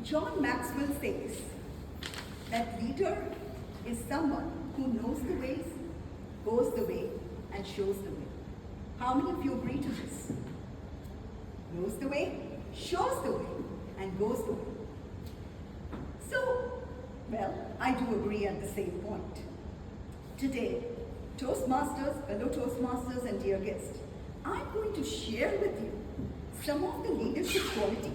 John Maxwell says that leader is someone who knows the ways, goes the way, and shows the way. How many of you agree to this? Knows the way, shows the way, and goes the way. So, well, I do agree at the same point. Today, Toastmasters, fellow Toastmasters, and dear guests, I'm going to share with you some of the leadership qualities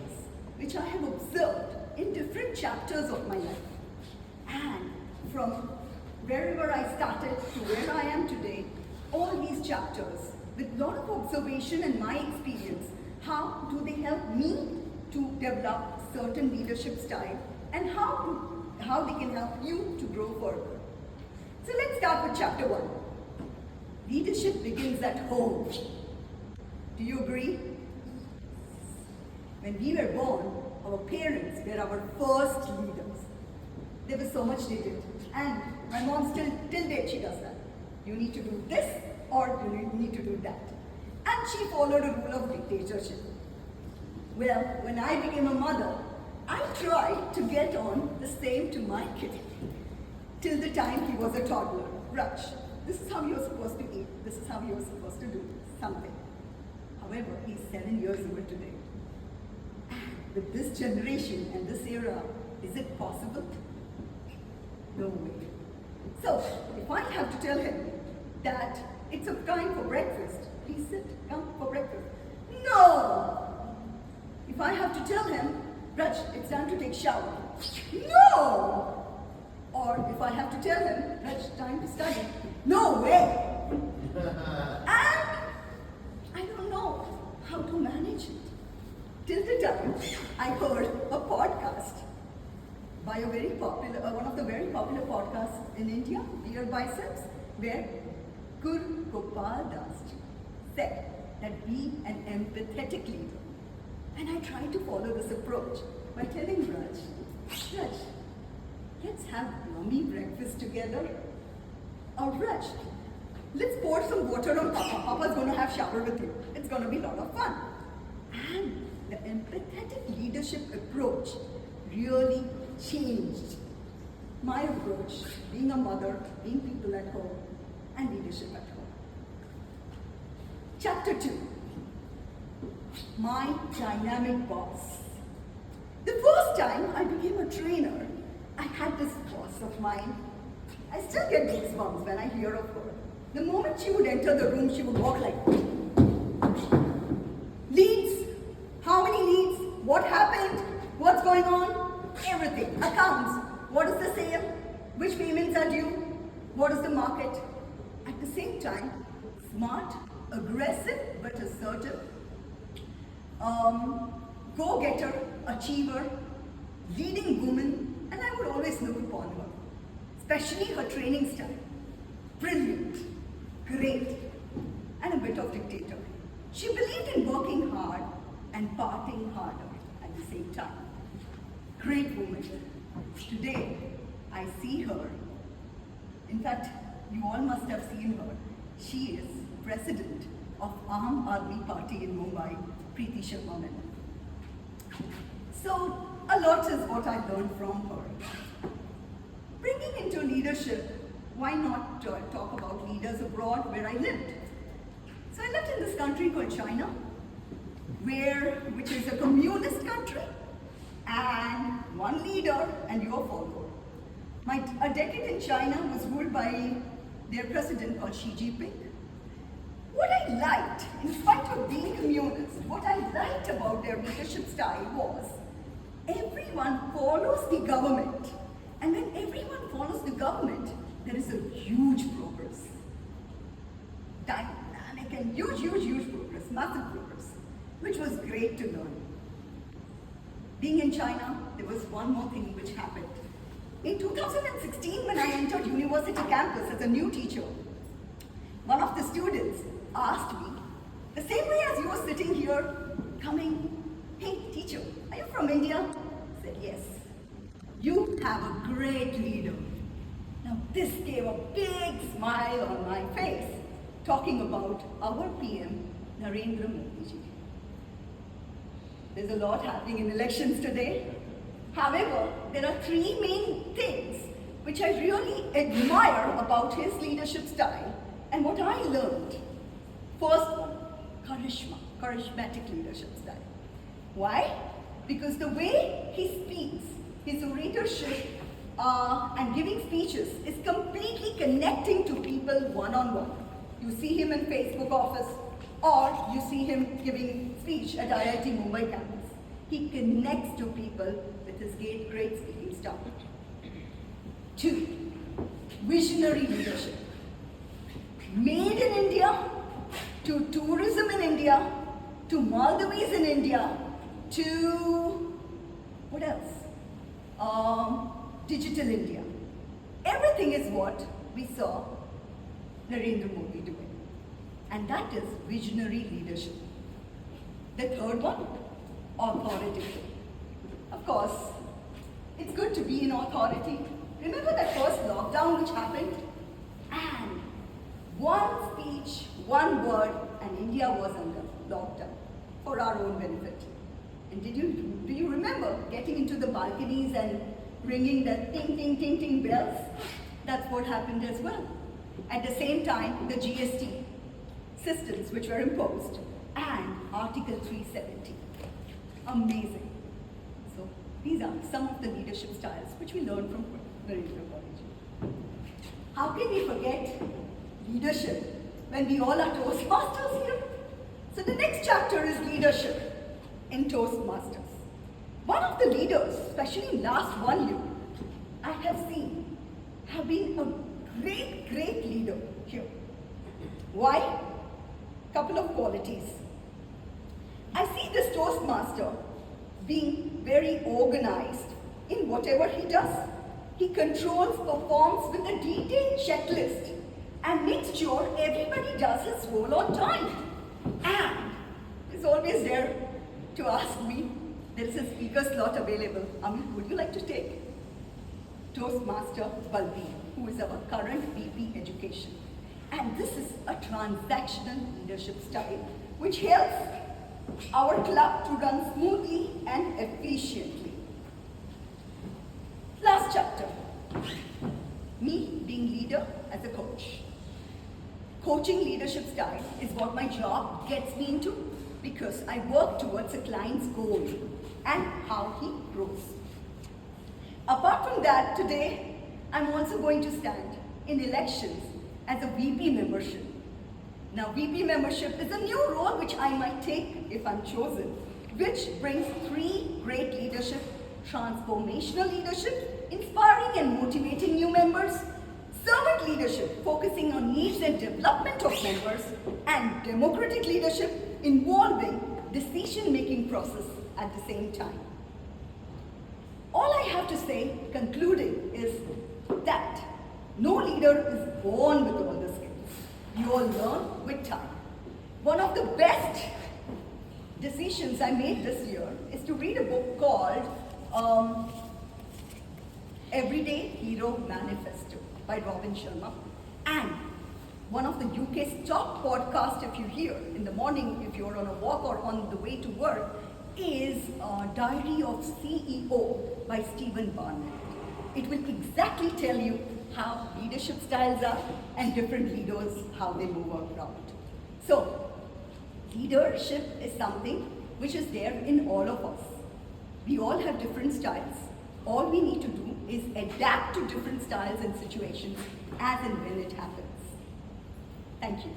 which I have observed in different chapters of my life. And from wherever I started to where I am today, all these chapters, with a lot of observation and my experience, how do they help me to develop certain leadership style, and how they can help you to grow further. So let's start with chapter 1. Leadership begins at home. Do you agree? When we were born, our parents were our first leaders. There was so much they did. And my mom till date she does that. You need to do this or you need to do that. And she followed a rule of dictatorship. Well, when I became a mother, I tried to get on the same to my kid. Till the time he was a toddler. Raj, this is how you're supposed to eat. This is how you're supposed to do something. However, he's 7 years old today. With this generation and this era, is it possible? No way. So, if I have to tell him that it's a time for breakfast, please sit, come for breakfast. No! If I have to tell him, Raj, it's time to take shower. No! Or if I have to tell him, Raj, time to study. No way! And I don't know how to manage it. Till the time I heard a podcast by a very popular, one of the very popular podcasts in India, Dear Biceps, where Guru Gopal Das said that be an empathetic leader. And I tried to follow this approach by telling Raj, let's have yummy breakfast together. Or Raj, let's pour some water on Papa. Papa's going to have shower with you. It's going to be a lot of fun. And the empathetic leadership approach really changed my approach, being a mother, being people at home, and leadership at home. Chapter 2, my dynamic boss. The first time I became a trainer, I had this boss of mine. I still get goosebumps when I hear of her. The moment she would enter the room, she would walk like, leads, how many leads, what happened, what's going on, everything, accounts, what is the sale, which payments are due, what is the market. At the same time, smart, aggressive but assertive, go-getter, achiever, leading woman, and I would always look upon her, especially her training style. Brilliant, great, and a bit of dictator. She believed in working hard and partying harder at the same time. Great woman. Today, I see her. In fact, you all must have seen her. She is president of Aam Aadmi Party in Mumbai, Preeti Sharma Menon. So, a lot is what I learned from her. Bringing into leadership, why not talk about leaders abroad where I lived? So I lived in this country called China, which is a communist country, and one leader and your follower. A decade in China was ruled by their president called Xi Jinping. What I liked, in spite of being communist, what I liked about their leadership style was everyone follows the government. And when everyone follows the government, there is a huge progress. Dynamic and huge progress, massive progress, which was great to learn. Being in China, there was one more thing which happened. In 2016, when I entered university campus as a new teacher, one of the students asked me, the same way as you are sitting here, coming, hey teacher, are you from India? I said, yes. You have a great leader. Now this gave a big smile on my face, talking about our PM, Narendra Modi ji. There's a lot happening in elections today. However, there are three main things which I really admire about his leadership style and what I learned. First one, charismatic leadership style. Why? Because the way he speaks, his oratorship and giving speeches is completely connecting to people one-on-one. You see him in Facebook office or you see him giving speech at IIT Mumbai campus. He connects to people with his great speaking style. 2, visionary leadership. Made in India, to tourism in India, to Maldives in India, to what else? Digital India. Everything is what we saw Narendra Modi doing. And that is visionary leadership. The third one, authoritative. Of course, it's good to be in authority. Remember that first lockdown which happened? And one speech, one word, and India was under lockdown for our own benefit. And do you remember getting into the balconies and ringing the ting, ting, ting, ting bells? That's what happened as well. At the same time, the GST systems which were imposed and Article 370. Amazing. So these are some of the leadership styles which we learned from Narendra Modi. How can we forget leadership when we all are Toastmasters here? So the next chapter is leadership in Toastmasters. One of the leaders, especially in last 1 year, I have seen have been a great leader here. Why? Couple of qualities. I see this Toastmaster being very organized in whatever he does. He controls, performs with a detailed checklist and makes sure everybody does his role on time. And is always there to ask me, there is a speaker slot available. Ami, would you like to take? Toastmaster Balbir, who is our current VP Education. And this is a transactional leadership style which helps our club to run smoothly and efficiently. Last chapter, me being leader as a coach. Coaching leadership style is what my job gets me into because I work towards a client's goal and how he grows. Apart from that, today I'm also going to stand in elections as a VP membership. Now VP membership is a new role which I might take if I'm chosen, which brings 3 great leadership: transformational leadership, inspiring and motivating new members; servant leadership, focusing on needs and development of members; and democratic leadership, involving decision-making process at the same time. All I have to say, concluding, is that no leader is born with all the skills. You all learn with time. One of the best decisions I made this year is to read a book called Everyday Hero Manifesto by Robin Sharma. And one of the UK's top podcasts, if you hear in the morning, if you're on a walk or on the way to work, is Diary of CEO by Stephen Barnett. It will exactly tell you how leadership styles are and different leaders, how they move around. So, leadership is something which is there in all of us. We all have different styles. All we need to do is adapt to different styles and situations as and when it happens. Thank you.